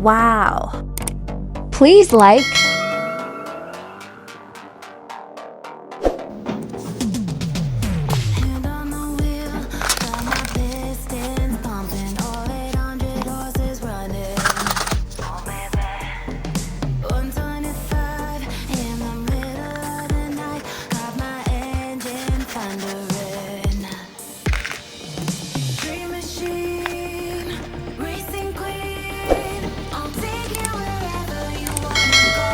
Wow! Please like, Hand on the wheel, got my pistons pumping, all 800 horses running. Oh baby, 125 in the middle of the night, got my engine thundering. Dream machine, racing queen, I'll take you wherever you wanna go.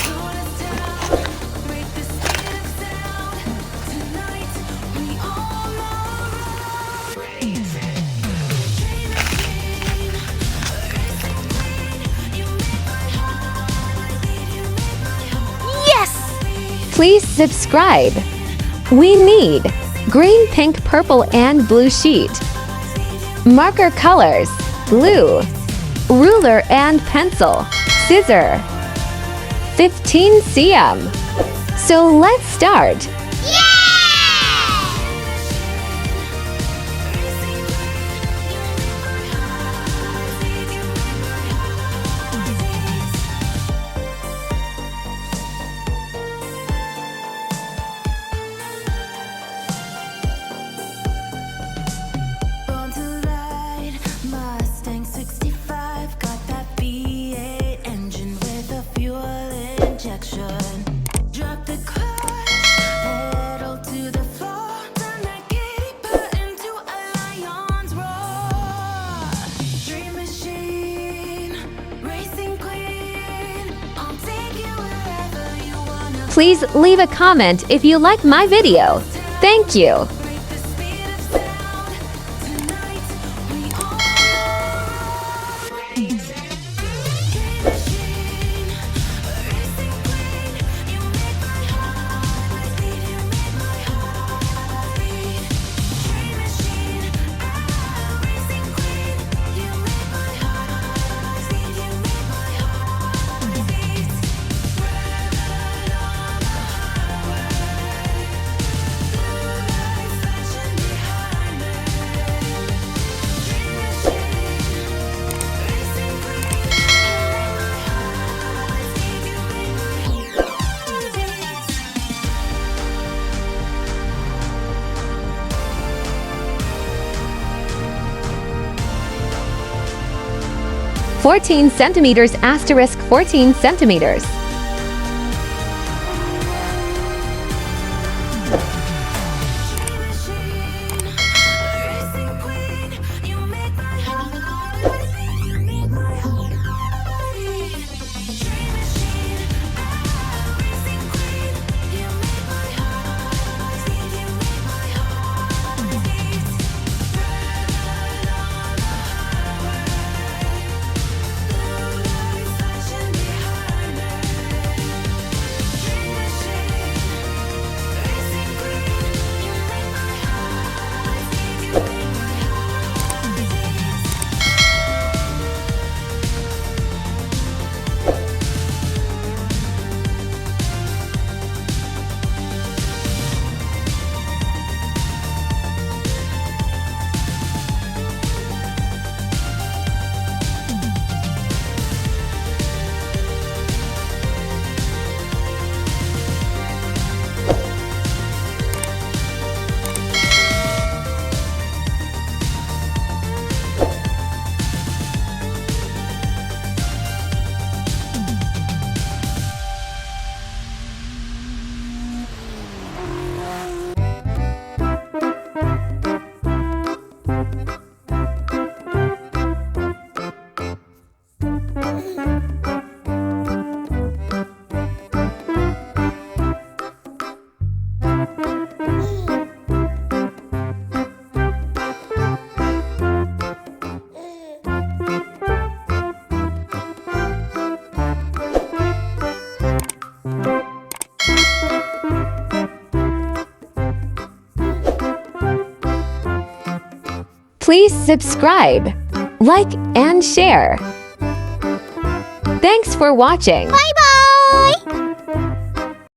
Slow us down, break the speed of sound. Tonight we on the road. Dream machine, racing queen, you make my heart beat. You make my heart yes! Please subscribe. We need green, pink, purple, and blue sheet. Marker colors, blue. Ruler and pencil, scissor. 15 cm. So let's start. Born to ride, Mustang 65, got that V8 engine with a fuel injection. Drop the clutch, pedal to the floor, turn that giddy butt into a lion's roar. Dream machine, racing queen, I'll take you wherever you wanna. Please leave a comment if you like my video. Thank you. Break the speed of sound. Tonight we on the road. Dream machine, racing queen, you make my heart beat. You make my heart beat. Dream machine, racing queen, you make my heart beat. You make my heart beat. Red on the highway, blue lights flashing behind me. Dream machine, racing queen, you make my heart beat. You make my heart beat. 14 centimeters asterisk 14 centimeters. Dream machine, racing queen, you make my heart beat. You make my heart beat. Dream machine, racing queen, you make my heart beat. You make my heart beat. Red on the highway, blue lights flashing behind me. Please subscribe, like, and share. Thanks for watching. Bye-bye!